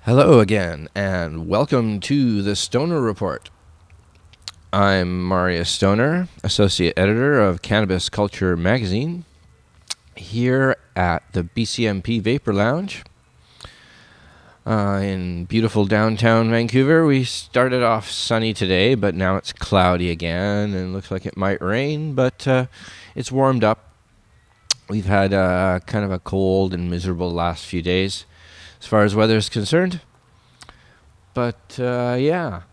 Hello again, and welcome to the Stoner Report. I'm Marius Stoner, Associate Editor of Cannabis Culture Magazine, here at the BCMP Vapor Lounge in beautiful downtown Vancouver. We started off sunny today, but now it's cloudy again, and looks like it might rain, but it's warmed up. We've had kind of a cold and miserable last few days as far as weather is concerned. But, thanks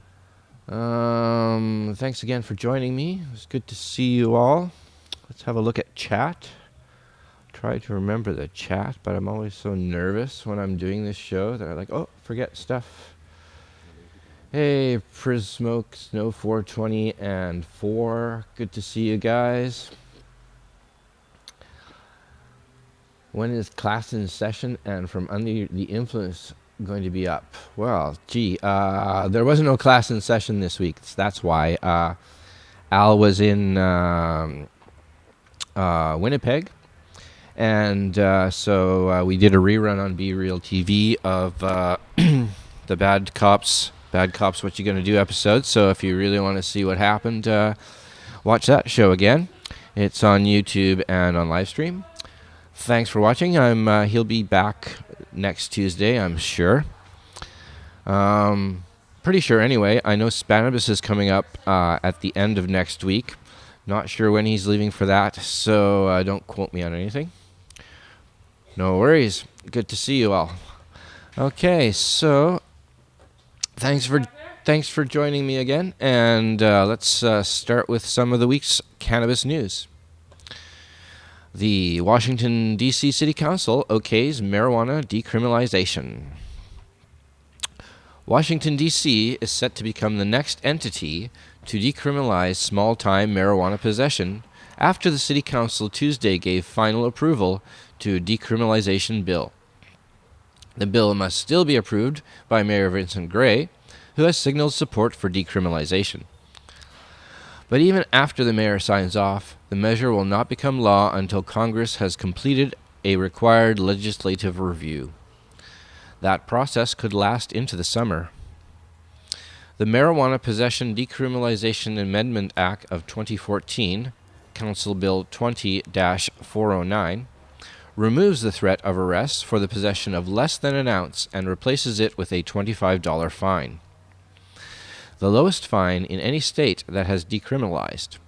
again for joining me. It was good to see you all. Let's have a look at chat. Try to remember the chat, but I'm always so nervous when I'm doing this show that I forget stuff. Hey, Prismoke, Snow 420 and 4. Good to see you guys. When is class in session and from under the influence going to be up? Well, there wasn't no class in session this week. That's why. Al was in Winnipeg, and so we did a rerun on Be Real TV of the Bad Cops, What You Gonna Do episode. So if you really want to see what happened, watch that show again. It's on YouTube and on livestream. Thanks for watching. He'll be back next Tuesday, I'm sure. Pretty sure anyway. I know Cannabis is coming up at the end of next week. Not sure when he's leaving for that, so don't quote me on anything. No worries. Good to see you all. Okay, so thanks for joining me again, and let's start with some of the week's cannabis news. The Washington, D.C. City Council okays marijuana decriminalization. Washington, D.C. is set to become the next entity to decriminalize small-time marijuana possession after the City Council Tuesday gave final approval to a decriminalization bill. The bill must still be approved by Mayor Vincent Gray, who has signaled support for decriminalization. But even after the mayor signs off, the measure will not become law until Congress has completed a required legislative review. That process could last into the summer. The Marijuana Possession Decriminalization Amendment Act of 2014, Council Bill 20-409, removes the threat of arrest for the possession of less than an ounce and replaces it with a $25 fine, the lowest fine in any state that has decriminalized.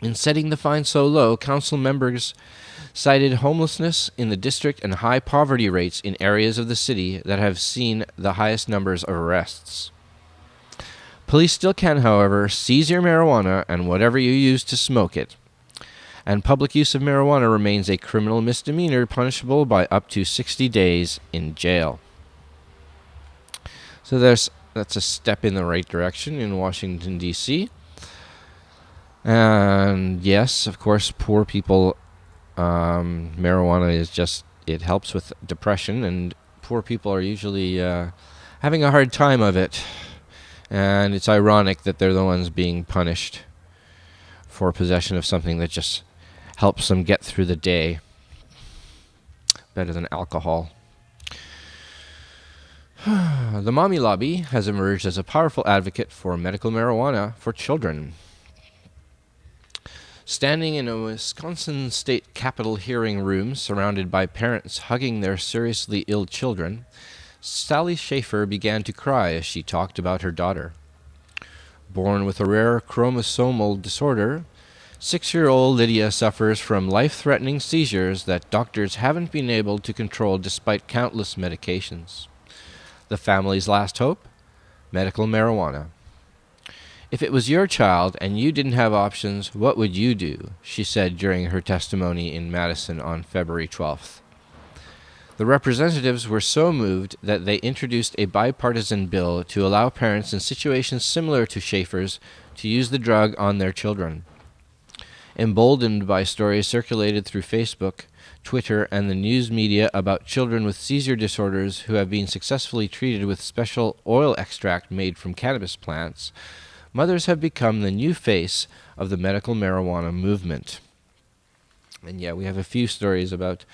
In setting the fine so low, council members cited homelessness in the district and high poverty rates in areas of the city that have seen the highest numbers of arrests. Police still can, however, seize your marijuana and whatever you use to smoke it, and public use of marijuana remains a criminal misdemeanor punishable by up to 60 days in jail. So that's a step in the right direction in Washington, D.C. And yes, of course, poor people, marijuana is it helps with depression, and poor people are usually having a hard time of it. And it's ironic that they're the ones being punished for possession of something that just helps them get through the day. Better than alcohol. The Mommy Lobby has emerged as a powerful advocate for medical marijuana for children. Standing in a Wisconsin state capitol hearing room surrounded by parents hugging their seriously ill children, Sally Schaefer began to cry as she talked about her daughter. Born with a rare chromosomal disorder, 6-year-old Lydia suffers from life-threatening seizures that doctors haven't been able to control despite countless medications. The family's last hope? Medical marijuana. If it was your child and you didn't have options, what would you do? She said during her testimony in Madison on February 12th. The representatives were so moved that they introduced a bipartisan bill to allow parents in situations similar to Schaefer's to use the drug on their children. Emboldened by stories circulated through Facebook, Twitter, and the news media about children with seizure disorders who have been successfully treated with special oil extract made from cannabis plants, mothers have become the new face of the medical marijuana movement. And yeah, we have a few stories about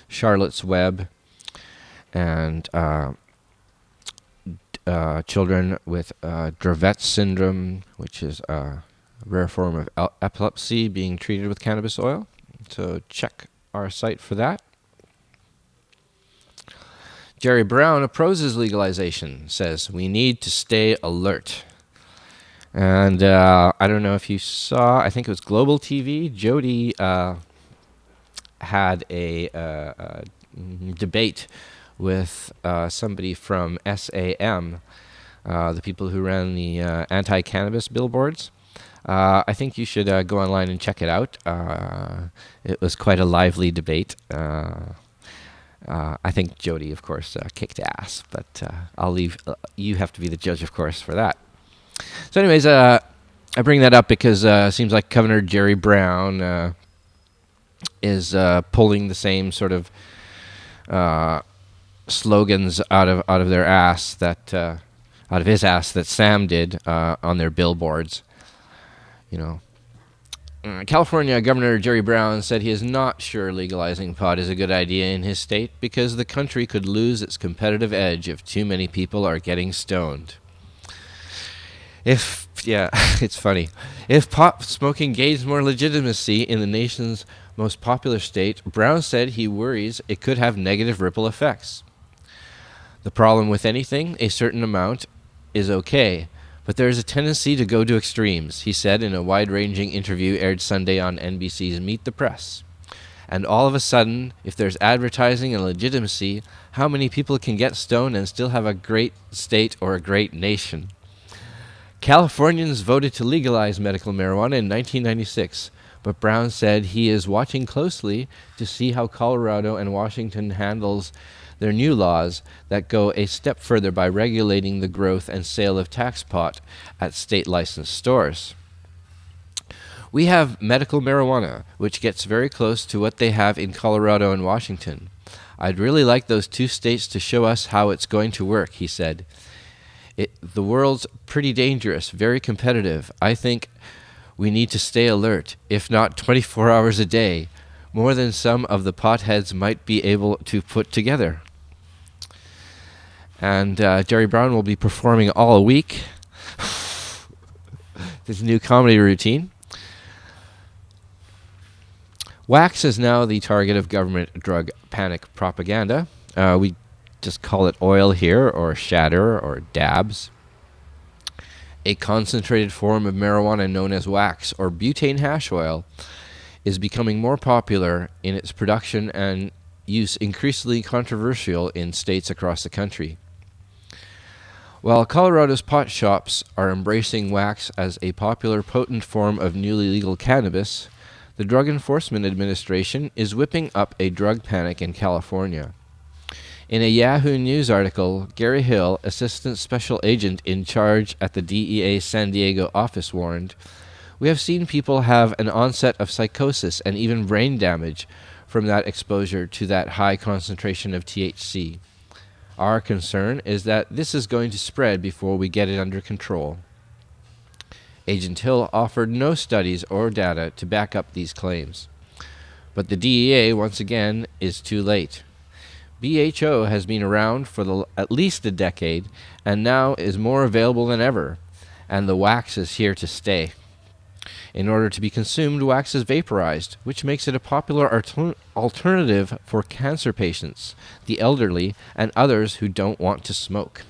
Charlotte's Web and children with Dravet syndrome, which is a rare form of epilepsy, being treated with cannabis oil. So check our site for that. Jerry Brown opposes legalization, says we need to stay alert. And I don't know if you saw, I think it was Global TV, Jody had a debate with somebody from SAM, the people who ran the anti-cannabis billboards. I think you should go online and check it out. It was quite a lively debate. I think Jody, of course, kicked ass, but I'll leave. You have to be the judge, of course, for that. So anyways, I bring that up because it seems like Governor Jerry Brown is pulling the same sort of slogans out of their ass that out of his ass that Sam did on their billboards. You know, California Governor Jerry Brown said he is not sure legalizing pot is a good idea in his state because the country could lose its competitive edge if too many people are getting stoned. It's funny. If pot smoking gains more legitimacy in the nation's most popular state, Brown said he worries it could have negative ripple effects. The problem with anything, a certain amount, is okay, but there is a tendency to go to extremes, he said in a wide-ranging interview aired Sunday on NBC's Meet the Press. And all of a sudden, if there's advertising and legitimacy, how many people can get stoned and still have a great state or a great nation? Californians voted to legalize medical marijuana in 1996, but Brown said he is watching closely to see how Colorado and Washington handles their new laws that go a step further by regulating the growth and sale of tax pot at state-licensed stores. We have medical marijuana, which gets very close to what they have in Colorado and Washington. I'd really like those two states to show us how it's going to work, he said. The world's pretty dangerous, very competitive. I think we need to stay alert, if not 24 hours a day, more than some of the potheads might be able to put together. And Jerry Brown will be performing all week. This new comedy routine. Wax is now the target of government drug panic propaganda. We just call it oil here, or shatter, or dabs. A concentrated form of marijuana known as wax, or butane hash oil, is becoming more popular in its production and use increasingly controversial in states across the country. While Colorado's pot shops are embracing wax as a popular, potent form of newly legal cannabis, the Drug Enforcement Administration is whipping up a drug panic in California. In a Yahoo News article, Gary Hill, Assistant Special Agent in charge at the DEA San Diego office, warned, "We have seen people have an onset of psychosis and even brain damage from that exposure to that high concentration of THC. Our concern is that this is going to spread before we get it under control." Agent Hill offered no studies or data to back up these claims. But the DEA, once again, is too late. BHO has been around for at least a decade and now is more available than ever, and the wax is here to stay. In order to be consumed, wax is vaporized, which makes it a popular alternative for cancer patients, the elderly, and others who don't want to smoke.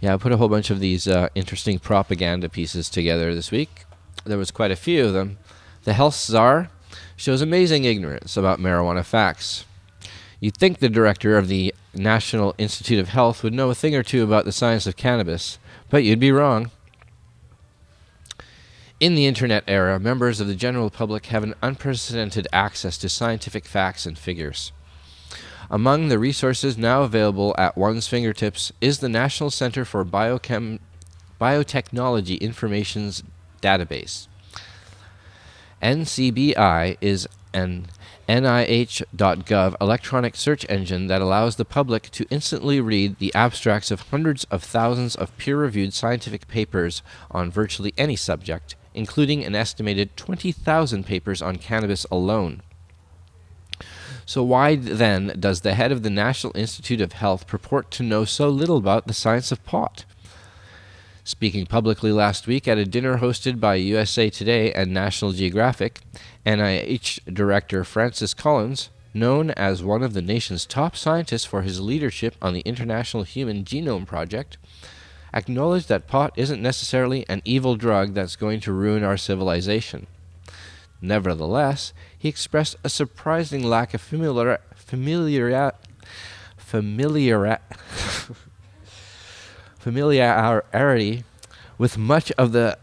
Yeah, I put a whole bunch of these interesting propaganda pieces together this week. There was quite a few of them. The health czar shows amazing ignorance about marijuana facts. You'd think the director of the National Institute of Health would know a thing or two about the science of cannabis, but you'd be wrong. In the internet era, members of the general public have an unprecedented access to scientific facts and figures. Among the resources now available at one's fingertips is the National Center for Biotechnology Information's database. NCBI is an NIH.gov electronic search engine that allows the public to instantly read the abstracts of hundreds of thousands of peer-reviewed scientific papers on virtually any subject, including an estimated 20,000 papers on cannabis alone. So why, then, does the head of the National Institute of Health purport to know so little about the science of pot? Speaking publicly last week at a dinner hosted by USA Today and National Geographic, NIH Director Francis Collins, known as one of the nation's top scientists for his leadership on the International Human Genome Project, acknowledged that pot isn't necessarily an evil drug that's going to ruin our civilization. Nevertheless, he expressed a surprising lack of familiarity with much of the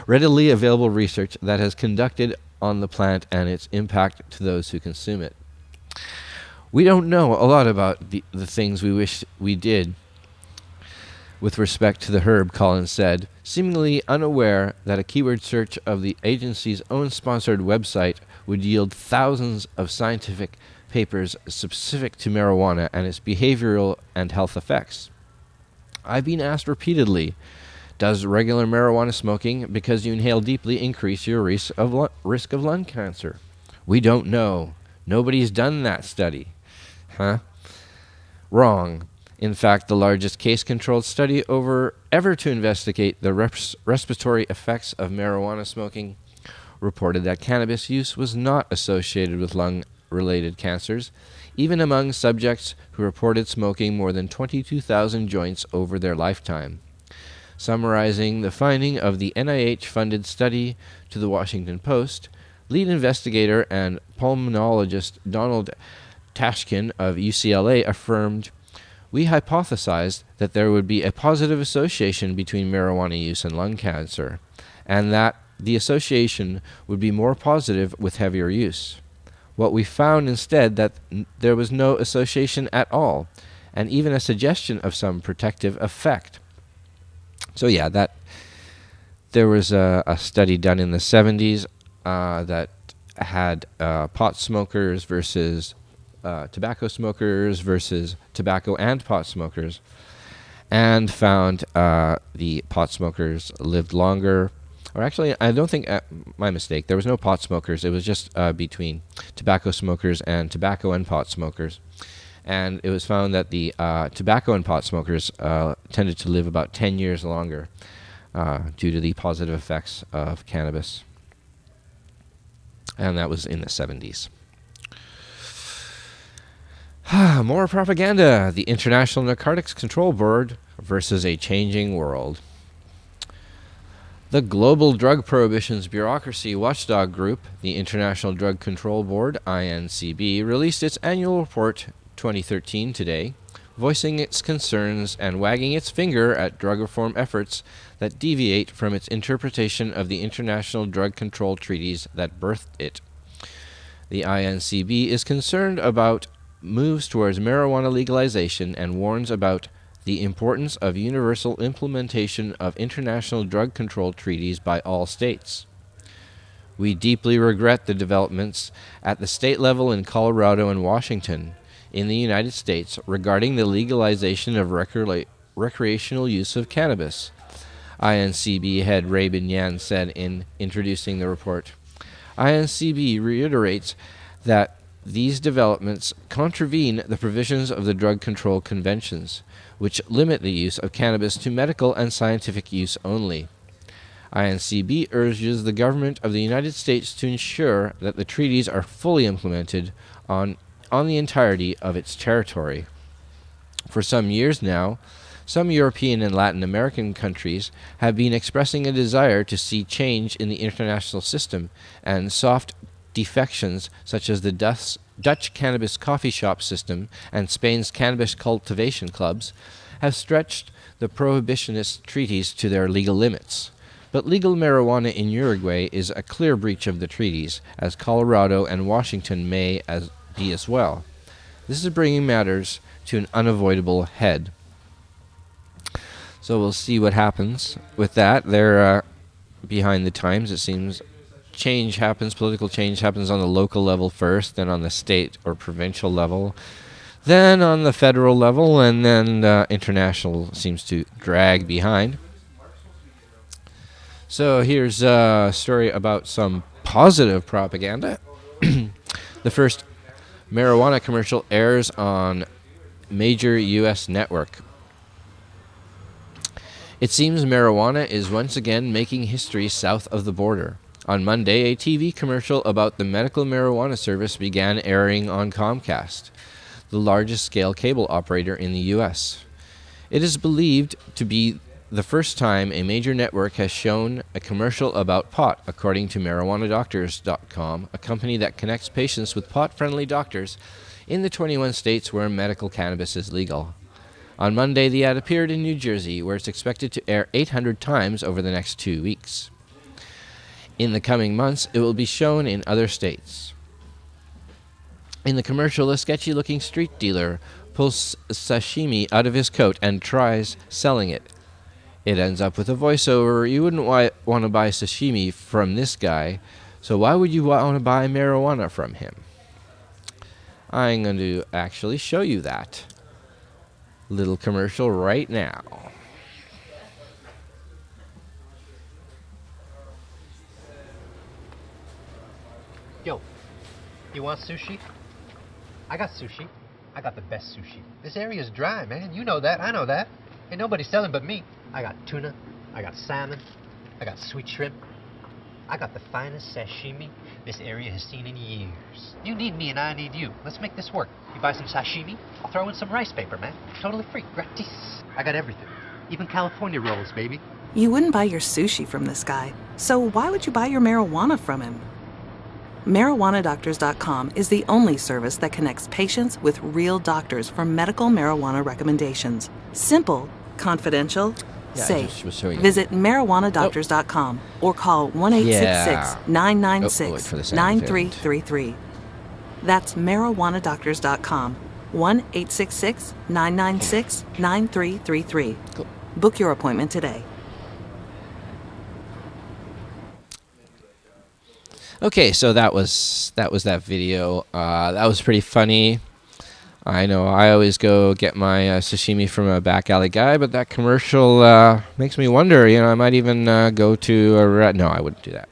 readily available research that has conducted on the plant and its impact to those who consume it. We don't know a lot about the things we wish we did with respect to the herb, Collins said, seemingly unaware that a keyword search of the agency's own sponsored website would yield thousands of scientific papers specific to marijuana and its behavioral and health effects. I've been asked repeatedly, does regular marijuana smoking, because you inhale deeply, increase your risk of lung cancer? We don't know. Nobody's done that study. Huh? Wrong. In fact, the largest case-controlled study ever to investigate the respiratory effects of marijuana smoking reported that cannabis use was not associated with lung-related cancers, even among subjects who reported smoking more than 22,000 joints over their lifetime. Summarizing the finding of the NIH-funded study to the Washington Post, lead investigator and pulmonologist Donald Tashkin of UCLA affirmed, "We hypothesized that there would be a positive association between marijuana use and lung cancer, and that the association would be more positive with heavier use. What we found instead that there was no association at all, and even a suggestion of some protective effect." So yeah, that there was a study done in the 70s that had pot smokers versus tobacco smokers versus tobacco and pot smokers, and found the pot smokers lived longer. Or actually, I don't think, my mistake, there was no pot smokers. It was just between tobacco smokers and tobacco and pot smokers. And it was found that the tobacco and pot smokers tended to live about 10 years longer due to the positive effects of cannabis. And that was in the 70s. More propaganda. The International Narcotics Control Board versus a changing world. The global drug prohibition's bureaucracy watchdog group, the International Drug Control Board, INCB, released its annual report 2013 today, voicing its concerns and wagging its finger at drug reform efforts that deviate from its interpretation of the international drug control treaties that birthed it. The INCB is concerned about moves towards marijuana legalization and warns about the importance of universal implementation of international drug control treaties by all states. We deeply regret the developments at the state level in Colorado and Washington in the United States regarding the legalization of recreational use of cannabis, INCB head Ray Binyan said in introducing the report. INCB reiterates that these developments contravene the provisions of the drug control conventions, which limit the use of cannabis to medical and scientific use only. INCB urges the government of the United States to ensure that the treaties are fully implemented on the entirety of its territory. For some years now, some European and Latin American countries have been expressing a desire to see change in the international system and soft defections such as the Dutch cannabis coffee shop system and Spain's cannabis cultivation clubs have stretched the prohibitionist treaties to their legal limits. But legal marijuana in Uruguay is a clear breach of the treaties, as Colorado and Washington may be as well. This is bringing matters to an unavoidable head. So we'll see what happens with that. They're behind the times, it seems. Political change happens on the local level first, then on the state or provincial level, then on the federal level, and then international seems to drag behind. So here's a story about some positive propaganda. The first marijuana commercial airs on major U.S. network. It seems marijuana is once again making history south of the border. On Monday, a TV commercial about the medical marijuana service began airing on Comcast, the largest-scale cable operator in the U.S. It is believed to be the first time a major network has shown a commercial about pot, according to MarijuanaDoctors.com, a company that connects patients with pot-friendly doctors in the 21 states where medical cannabis is legal. On Monday, the ad appeared in New Jersey, where it's expected to air 800 times over the next 2 weeks. In the coming months, it will be shown in other states. In the commercial, a sketchy-looking street dealer pulls sashimi out of his coat and tries selling it. It ends up with a voiceover, "You wouldn't want to buy sashimi from this guy, so why would you want to buy marijuana from him?" I'm going to actually show you that little commercial right now. Yo, you want sushi? I got sushi. I got the best sushi. This area's dry, man. You know that. I know that. Ain't nobody selling but me. I got tuna. I got salmon. I got sweet shrimp. I got the finest sashimi this area has seen in years. You need me and I need you. Let's make this work. You buy some sashimi, I'll throw in some rice paper, man. Totally free. Gratis. I got everything. Even California rolls, baby. You wouldn't buy your sushi from this guy, so why would you buy your marijuana from him? MarijuanaDoctors.com is the only service that connects patients with real doctors for medical marijuana recommendations. Simple, confidential, safe. Visit marijuanadoctors.com or call 1-866-996-9333. That's marijuanadoctors.com. 1-866-996-9333. Cool. Book your appointment today. Okay, so that was that video. That was pretty funny. I know I always go get my sashimi from a back alley guy, but that commercial makes me wonder. I might even go to a... No, I wouldn't do that.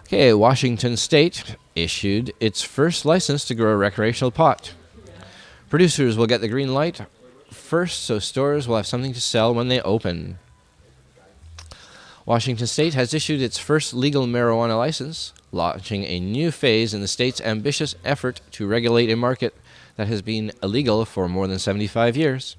Okay, Washington State issued its first license to grow recreational pot. Producers will get the green light first, so stores will have something to sell when they open. Washington State has issued its first legal marijuana license, launching a new phase in the state's ambitious effort to regulate a market that has been illegal for more than 75 years.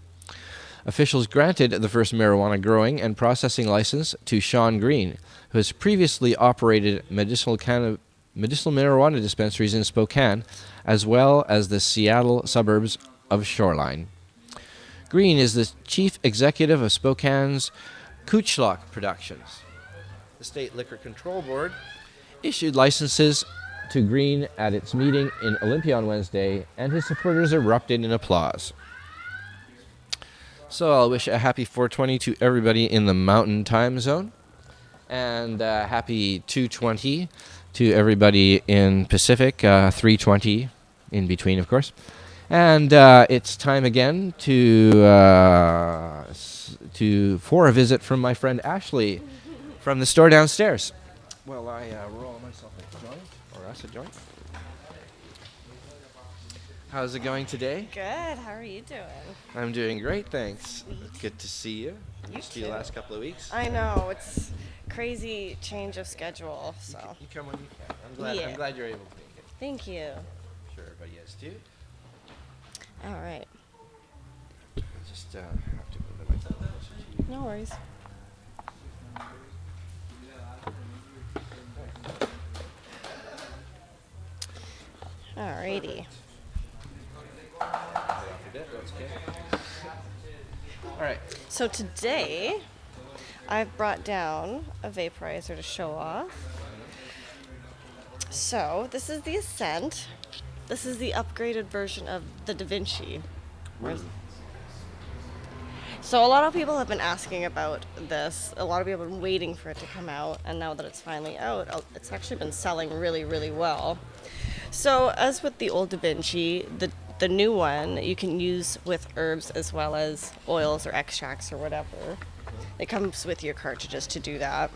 Officials granted the first marijuana growing and processing license to Sean Green, who has previously operated medicinal marijuana dispensaries in Spokane, as well as the Seattle suburbs of Shoreline. Green is the chief executive of Spokane's Kuchlock Productions. The State Liquor Control Board issued licenses to Green at its meeting in Olympia on Wednesday, and his supporters erupted in applause. So I'll wish a happy 420 to everybody in the Mountain Time Zone, and happy 220 to everybody in Pacific, 320 in between, of course. And it's time again for a visit from my friend Ashley from the store downstairs. Well, I roll myself a joint, or us a joint. How's it going today? Good. How are you doing? I'm doing great, thanks. Good to see you. You See you too. last couple of weeks. I know. It's crazy change of schedule, so. You come when you can. Yeah. I'm glad you're able to make it. Thank you. I'm sure everybody is too. All right. I just have to move the microphone closer to you. No worries. Alrighty. All right. So today, I've brought down a vaporizer to show off. So this is the Ascent. This is the upgraded version of the Da Vinci. So a lot of people have been asking about this. A lot of people have been waiting for it to come out, and now that it's finally out, it's actually been selling really, really well. So as with the old Da Vinci, the new one you can use with herbs as well as oils or extracts or whatever. It comes with your cartridges to do that.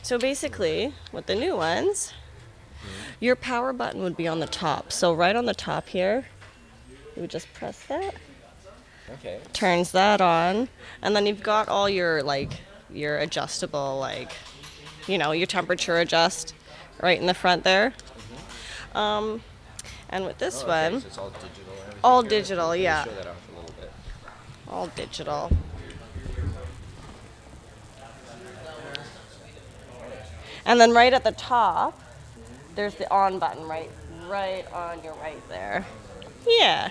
So basically, with the new ones, your power button would be on the top. So right on the top here, you would just press that. Okay. Turns that on, and then you've got all your your adjustable your temperature adjust right in the front there. And with this one, So it's all digital. all digital, yeah, Show that off a little bit. all digital. And then right at the top, there's the on button right on your right there. Yeah.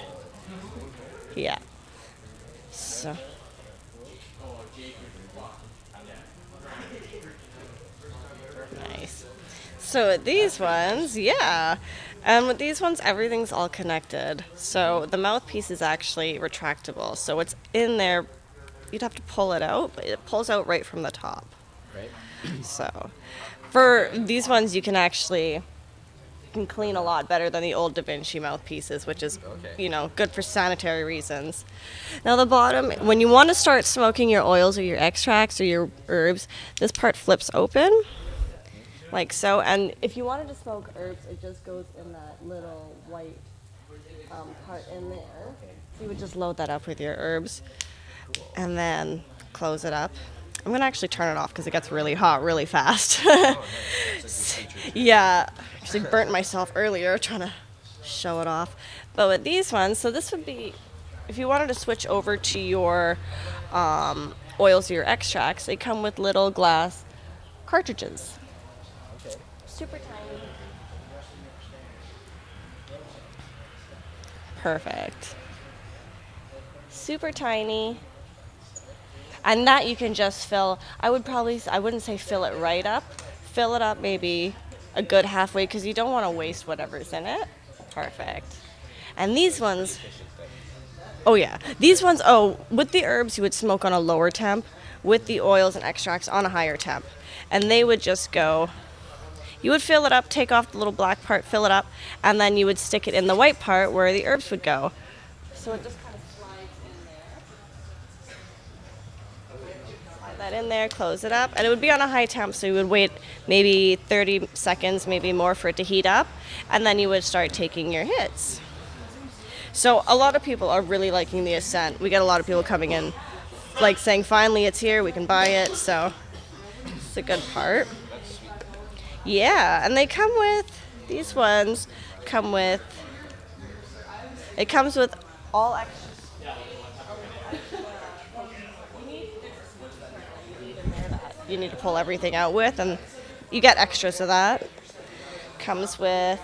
So. Nice. So with these ones, and with these ones, everything's all connected. So the mouthpiece is actually retractable. So it's in there. You'd have to pull it out, but it pulls out right from the top. Right. So for these ones, you can clean a lot better than the old Da Vinci mouthpieces, which is, good for sanitary reasons. Now the bottom, when you want to start smoking your oils or your extracts or your herbs, this part flips open, like so. And if you wanted to smoke herbs, it just goes in that little white part in there. So you would just load that up with your herbs and then close it up. I'm going to actually turn it off because it gets really hot really fast. Yeah, actually burnt myself earlier trying to show it off. But with these ones, so this would be, if you wanted to switch over to your oils or your extracts, they come with little glass cartridges. Okay. Super tiny. Perfect. Super tiny. And that you can just fill, I wouldn't say fill it right up. Fill it up maybe a good halfway because you don't want to waste whatever's in it. Perfect. And these ones, with the herbs you would smoke on a lower temp, with the oils and extracts on a higher temp. And they would just go, you would fill it up, take off the little black part, fill it up, and then you would stick it in the white part where the herbs would go. So it just kind of slides in there. Slide that in there, close it up, and it would be on a high temp, so you would wait maybe 30 seconds, maybe more for it to heat up, and then you would start taking your hits. So a lot of people are really liking the Ascent. We get a lot of people coming in saying, finally it's here, we can buy it, so it's a good part. Yeah, and they come with, these ones come with, it comes with all extras. You need to pull everything out with, and you get extras of that. Comes with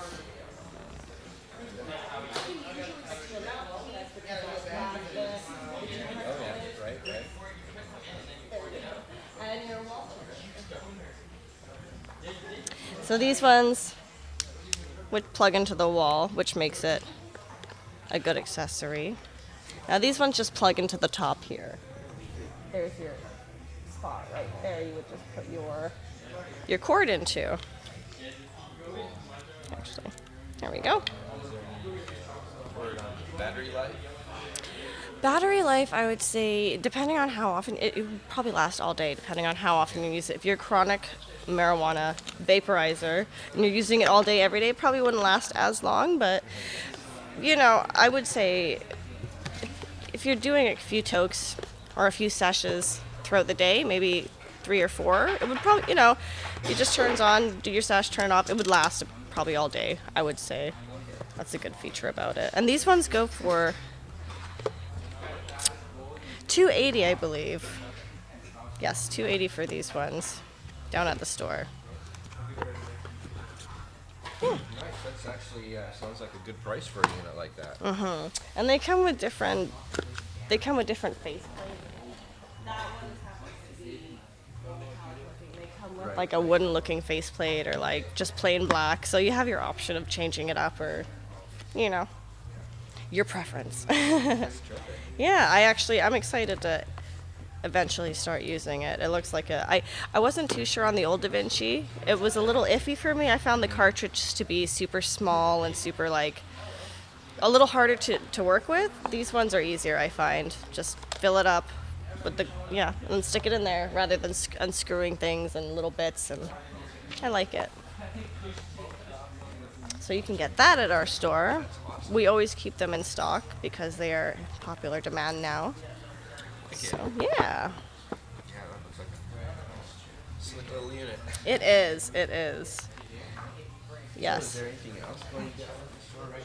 so these ones would plug into the wall, which makes it a good accessory. Now these ones just plug into the top here. There's your spot right there. You would just put your cord into. Actually, there we go. Battery life? Battery life, I would say, depending on how often, it would probably last all day, depending on how often you use it. If you're a chronic marijuana vaporizer and you're using it all day, every day, it probably wouldn't last as long. But, I would say if you're doing a few tokes or a few sessions throughout the day, maybe 3 or 4, it would probably, it just turns on, do your sesh, turn it off. It would last probably all day, I would say. That's a good feature about it. And these ones go for $280, I believe. Yes, $280 for these ones down at the store. Nice. That's actually sounds like a good price for a unit like that. And they come with different face plates. That one happens to be they come with like a wooden looking faceplate or like just plain black. So you have your option of changing it up or, you know, your preference. Yeah, I'm excited to eventually start using it. It looks like I wasn't too sure on the old Da Vinci. It was a little iffy for me. I found the cartridge to be super small and super like a little harder to work with. These ones are easier, I find. Just fill it up with and stick it in there rather than unscrewing things and little bits, and I like it. So you can get that at our store. We always keep them in stock because they are popular demand now. So, yeah. Yeah, that looks like a slick little unit. It is. Yes. So is there anything else going down in the store right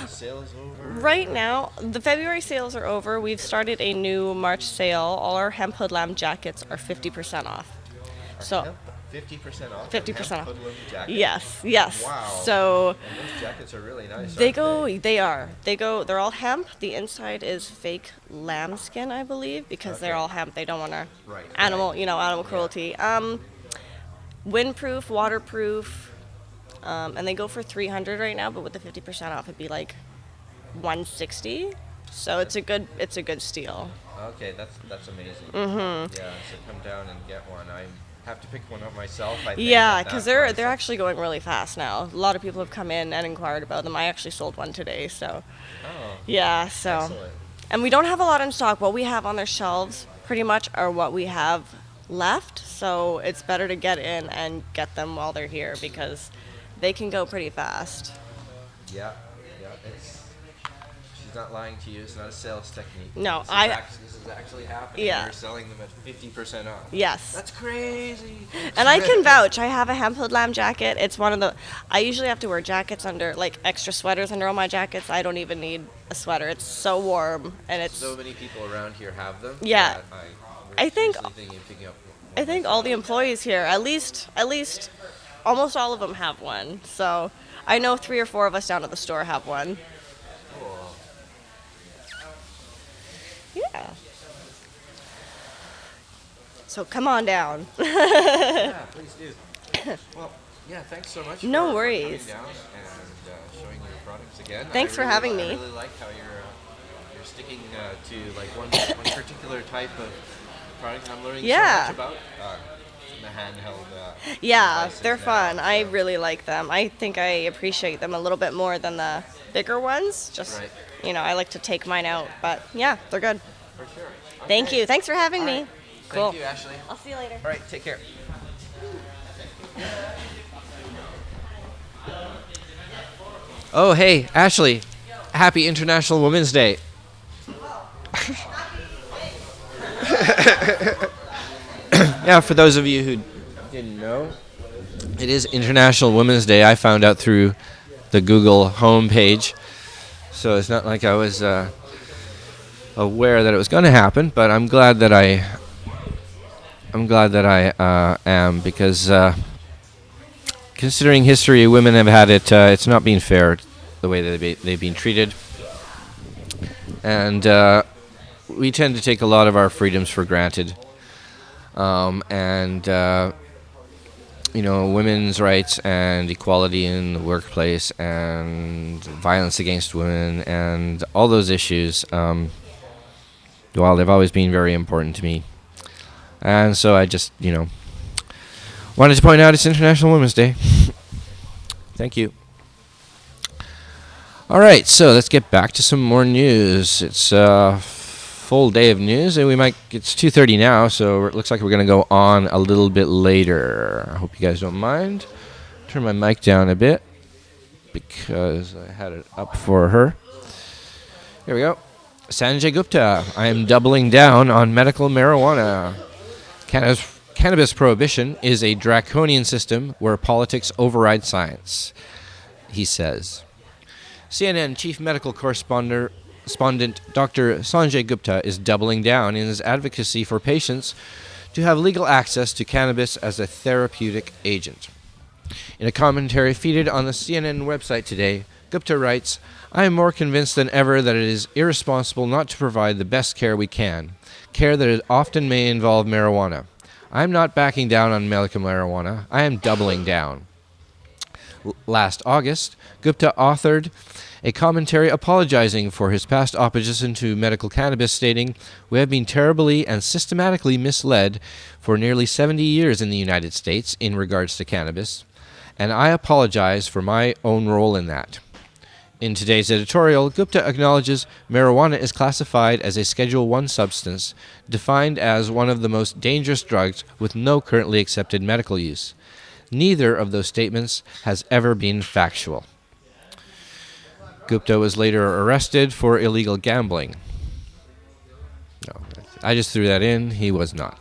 now? Sale is over? Right now, the February sales are over. We've started a new March sale. All our hemp hoodlam jackets are 50% off. So 50% off? 50% off. Hoodlum jacket? Yes. Wow. So and those jackets are really nice. They're all hemp. The inside is fake lambskin, I believe, because they're all hemp. They don't want to animal cruelty. Windproof, waterproof, and they go for $300 right now, but with the 50% off it'd be like $160. So it's a good steal. Okay, that's amazing. Yeah, so come down and get one. I have to pick one up myself. I think, because they're actually going really fast now. A lot of people have come in and inquired about them. I actually sold one today, so excellent. And we don't have a lot in stock. What we have on their shelves pretty much are what we have left, so it's better to get in and get them while they're here because they can go pretty fast. Yeah. She's not lying to you. It's not a sales technique. No, this is actually happening. Yeah. You're selling them at 50% off. Yes. That's crazy. And I can vouch. I have a hemp hoodlam jacket. It's one of the. I usually have to wear jackets under, like extra sweaters under all my jackets. I don't even need a sweater. It's so warm, and it's. So many people around here have them. Yeah. I think Thinking all the employees here, at least, almost all of them have one. So I know 3 or 4 of us down at the store have one. Cool. Yeah. So come on down. Yeah, please do. Well, yeah, thanks so much. No for worries. coming down and showing your products again. Thanks for having me. I really like how you're sticking to like one particular type of product. I'm learning so much about the handheld. Devices they're now, fun. so. I really like them. I think I appreciate them a little bit more than the bigger ones. Just Right. I like to take mine out, but yeah, they're good. For sure. Thank Okay. you. Thanks for having All me. right. Cool. Thank you, Ashley. I'll see you later. All right, take care. Oh, hey, Ashley. Happy International Women's Day. Yeah, for those of you who didn't know, it is International Women's Day. I found out through the Google homepage. So it's not like I was aware that it was going to happen, but I'm glad that I am, because considering history, women have had it. It's not been fair the way that they've been treated, and we tend to take a lot of our freedoms for granted. Women's rights and equality in the workplace and violence against women and all those issues, while they've always been very important to me. And so I just, wanted to point out it's International Women's Day. Thank you. All right, so let's get back to some more news. It's a full day of news, and it's 2:30 now, so it looks like we're going to go on a little bit later. I hope you guys don't mind. Turn my mic down a bit because I had it up for her. Here we go. Sanjay Gupta, I am doubling down on medical marijuana. Cannabis prohibition is a draconian system where politics override science, he says. CNN chief medical correspondent Dr. Sanjay Gupta is doubling down in his advocacy for patients to have legal access to cannabis as a therapeutic agent. In a commentary featured on the CNN website today, Gupta writes, "I am more convinced than ever that it is irresponsible not to provide the best care we can, care that often may involve marijuana. I am not backing down on medical marijuana. I am doubling down." Last August, Gupta authored a commentary apologizing for his past opposition to medical cannabis, stating, "We have been terribly and systematically misled for nearly 70 years in the United States in regards to cannabis, and I apologize for my own role in that." In today's editorial, Gupta acknowledges marijuana is classified as a Schedule I substance, defined as one of the most dangerous drugs with no currently accepted medical use. Neither of those statements has ever been factual. Gupta was later arrested for illegal gambling. No, I just threw that in. He was not.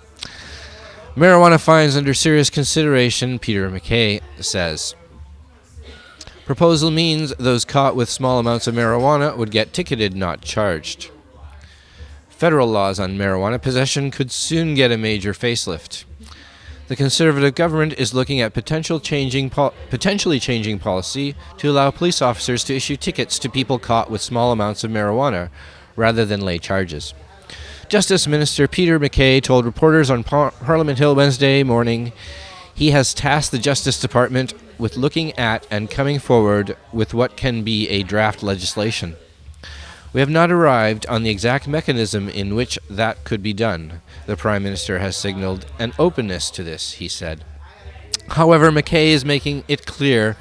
Marijuana fines under serious consideration, Peter McKay says. Proposal means those caught with small amounts of marijuana would get ticketed, not charged. Federal laws on marijuana possession could soon get a major facelift. The Conservative government is looking at potentially changing policy to allow police officers to issue tickets to people caught with small amounts of marijuana rather than lay charges. Justice Minister Peter McKay told reporters on Parliament Hill Wednesday morning he has tasked the Justice Department with looking at and coming forward with what can be a draft legislation. "We have not arrived on the exact mechanism in which that could be done. The Prime Minister has signaled an openness to this," he said. However, McKay is making it clear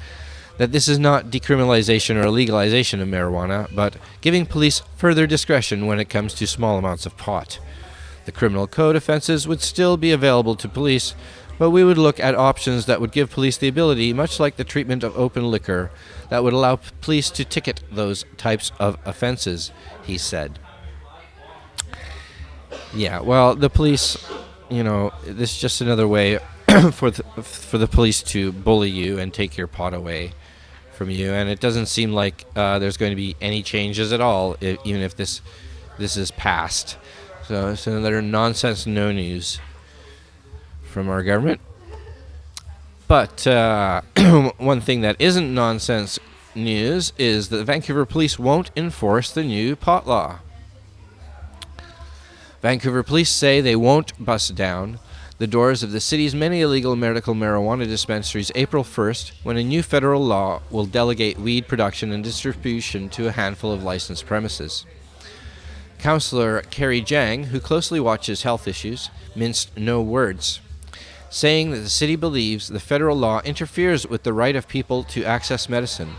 that this is not decriminalization or legalization of marijuana, but giving police further discretion when it comes to small amounts of pot. The criminal code offenses would still be available to police, but we would look at options that would give police the ability, much like the treatment of open liquor, that would allow police to ticket those types of offenses, he said. Yeah, well, the police, this is just another way for the police to bully you and take your pot away from you, and it doesn't seem like there's going to be any changes at all, even if this is passed. So it's another nonsense no news from our government. But one thing that isn't nonsense news is that the Vancouver police won't enforce the new pot law. Vancouver police say they won't bust down the doors of the city's many illegal medical marijuana dispensaries April 1st, when a new federal law will delegate weed production and distribution to a handful of licensed premises. Councillor Kerry Jang, who closely watches health issues, minced no words, saying that the city believes the federal law interferes with the right of people to access medicine.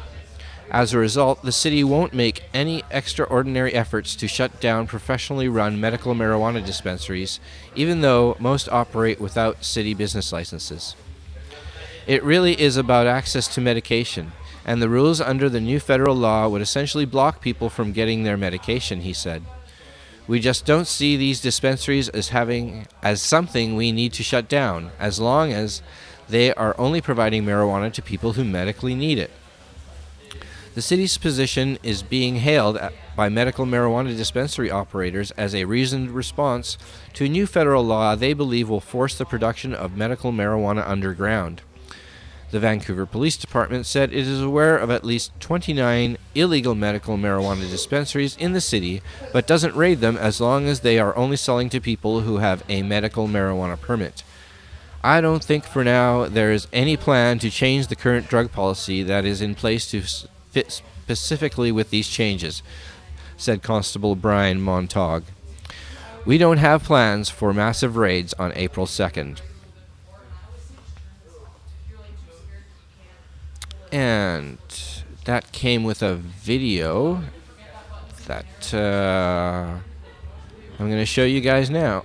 As a result, the city won't make any extraordinary efforts to shut down professionally run medical marijuana dispensaries, even though most operate without city business licenses. It really is about access to medication, and the rules under the new federal law would essentially block people from getting their medication, he said. We just don't see these dispensaries as something we need to shut down, as long as they are only providing marijuana to people who medically need it. The city's position is being hailed by medical marijuana dispensary operators as a reasoned response to a new federal law they believe will force the production of medical marijuana underground. The Vancouver Police Department said it is aware of at least 29 illegal medical marijuana dispensaries in the city, but doesn't raid them as long as they are only selling to people who have a medical marijuana permit. I don't think for now there is any plan to change the current drug policy that is in place to fit specifically with these changes, said Constable Brian Montague. We don't have plans for massive raids on April 2nd. And that came with a video that I'm going to show you guys now.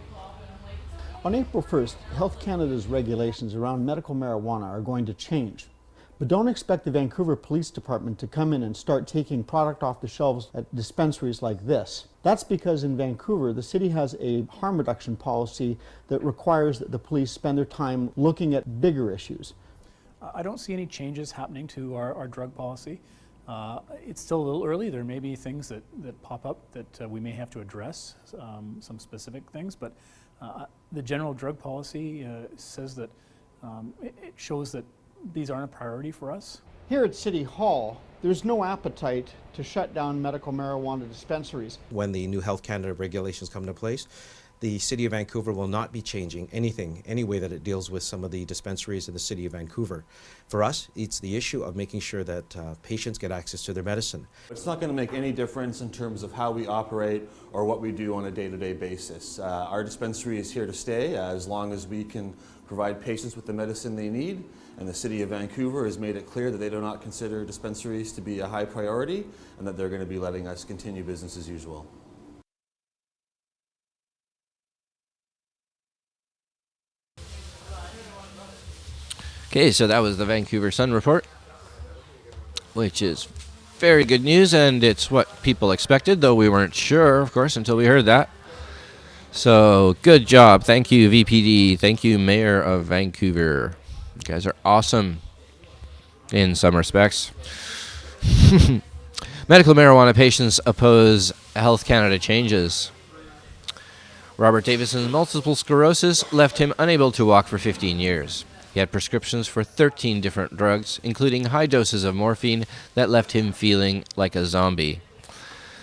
On April 1st, Health Canada's regulations around medical marijuana are going to change. But don't expect the Vancouver Police Department to come in and start taking product off the shelves at dispensaries like this. That's because in Vancouver, the city has a harm reduction policy that requires that the police spend their time looking at bigger issues. I don't see any changes happening to our drug policy. It's still a little early. There may be things that pop up that we may have to address, some specific things, but the general drug policy says that it shows that these aren't a priority for us. Here at City Hall, there's no appetite to shut down medical marijuana dispensaries. When the new Health Canada regulations come into place, the City of Vancouver will not be changing any way that it deals with some of the dispensaries in the City of Vancouver. For us, it's the issue of making sure that patients get access to their medicine. It's not going to make any difference in terms of how we operate or what we do on a day-to-day basis. Our dispensary is here to stay as long as we can provide patients with the medicine they need, and the City of Vancouver has made it clear that they do not consider dispensaries to be a high priority and that they're going to be letting us continue business as usual. Okay, so that was the Vancouver Sun report, which is very good news, and it's what people expected, though we weren't sure, of course, until we heard that. So, good job. Thank you, VPD. Thank you, Mayor of Vancouver. You guys are awesome in some respects. Medical marijuana patients oppose Health Canada changes. Robert Davison's multiple sclerosis left him unable to walk for 15 years. He had prescriptions for 13 different drugs, including high doses of morphine that left him feeling like a zombie.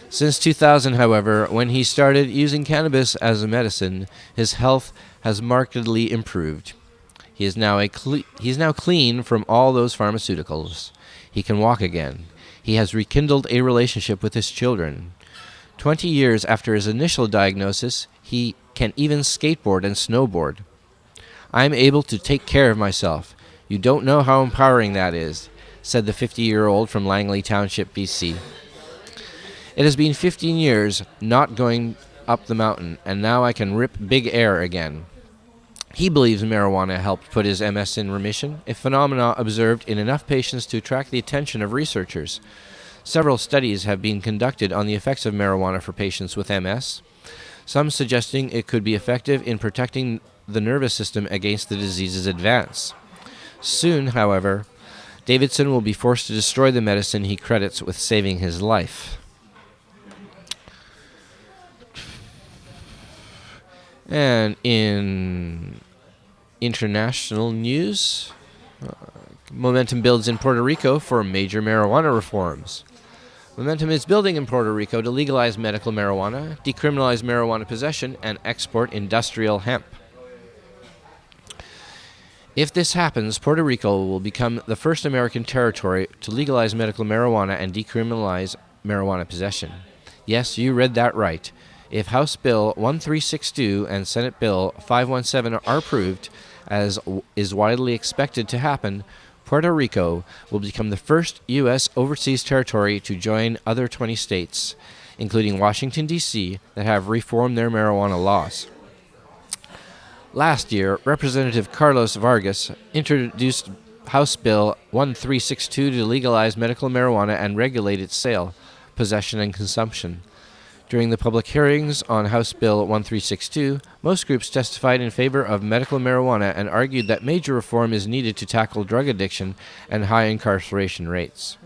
Since 2000, however, when he started using cannabis as a medicine, his health has markedly improved. He is now clean from all those pharmaceuticals. He can walk again. He has rekindled a relationship with his children. 20 years after his initial diagnosis, he can even skateboard and snowboard. I'm able to take care of myself. You don't know how empowering that is, said the 50-year-old from Langley Township, BC. It has been 15 years not going up the mountain, and now I can rip big air again. He believes marijuana helped put his MS in remission, a phenomenon observed in enough patients to attract the attention of researchers. Several studies have been conducted on the effects of marijuana for patients with MS, some suggesting it could be effective in protecting the nervous system against the disease's advance. Soon, however, Davidson will be forced to destroy the medicine he credits with saving his life. And in international news, momentum builds in Puerto Rico for major marijuana reforms. Momentum is building in Puerto Rico to legalize medical marijuana, decriminalize marijuana possession, and export industrial hemp. If this happens, Puerto Rico will become the first American territory to legalize medical marijuana and decriminalize marijuana possession. Yes, you read that right. If House Bill 1362 and Senate Bill 517 are approved, as is widely expected to happen, Puerto Rico will become the first U.S. overseas territory to join other 20 states, including Washington, D.C., that have reformed their marijuana laws. Last year, Representative Carlos Vargas introduced House Bill 1362 to legalize medical marijuana and regulate its sale, possession, and consumption. During the public hearings on House Bill 1362, most groups testified in favor of medical marijuana and argued that major reform is needed to tackle drug addiction and high incarceration rates.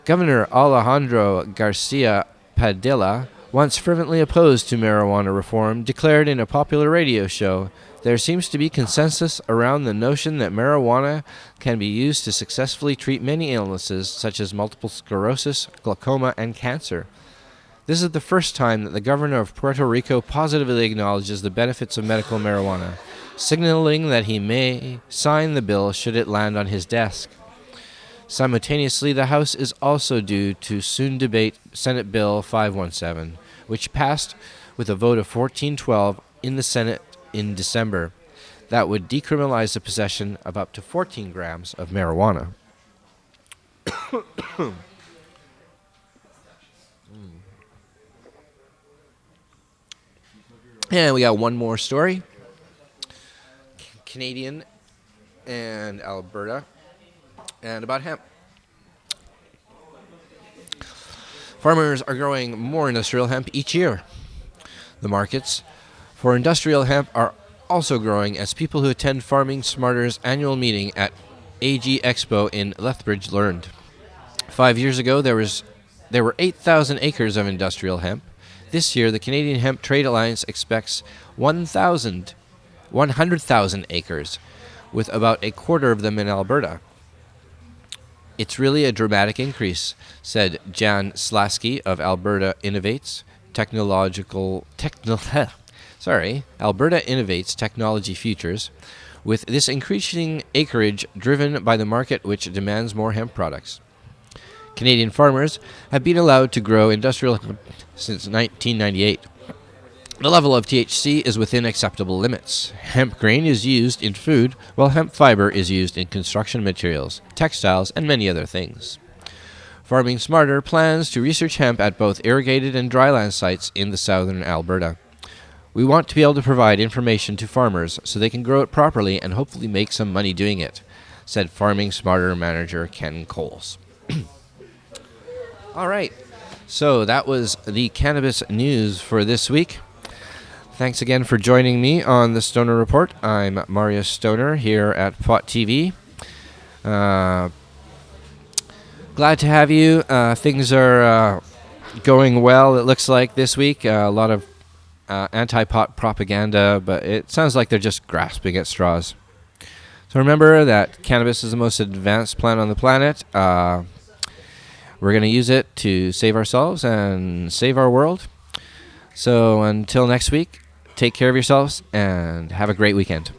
Governor Alejandro Garcia Padilla, once fervently opposed to marijuana reform, declared in a popular radio show, "There seems to be consensus around the notion that marijuana can be used to successfully treat many illnesses such as multiple sclerosis, glaucoma, and cancer. This is the first time that the governor of Puerto Rico positively acknowledges the benefits of medical marijuana, signaling that he may sign the bill should it land on his desk." Simultaneously, the House is also due to soon debate Senate Bill 517, which passed with a vote of 14-12 in the Senate in December. That would decriminalize the possession of up to 14 grams of marijuana. And we got one more story. Canadian and Alberta, and about hemp. Farmers are growing more industrial hemp each year. The markets for industrial hemp are also growing as people who attend Farming Smarter's annual meeting at AG Expo in Lethbridge learned. 5 years ago, there were 8,000 acres of industrial hemp. This year, the Canadian Hemp Trade Alliance expects 100,000 acres, with about a quarter of them in Alberta. It's really a dramatic increase, said Jan Slasky of Alberta Innovates Alberta Innovates Technology Futures, with this increasing acreage driven by the market which demands more hemp products. Canadian farmers have been allowed to grow industrial hemp since 1998. The level of THC is within acceptable limits. Hemp grain is used in food, while hemp fiber is used in construction materials, textiles, and many other things. Farming Smarter plans to research hemp at both irrigated and dryland sites in the southern Alberta. We want to be able to provide information to farmers so they can grow it properly and hopefully make some money doing it, said Farming Smarter manager Ken Coles. All right, so that was the cannabis news for this week. Thanks again for joining me on the Stoner Report. I'm Marius Stoner here at Pot TV. Glad to have you. Things are going well, it looks like, this week. A lot of anti-pot propaganda, but it sounds like they're just grasping at straws. So remember that cannabis is the most advanced plant on the planet. We're going to use it to save ourselves and save our world. So until next week, take care of yourselves and have a great weekend.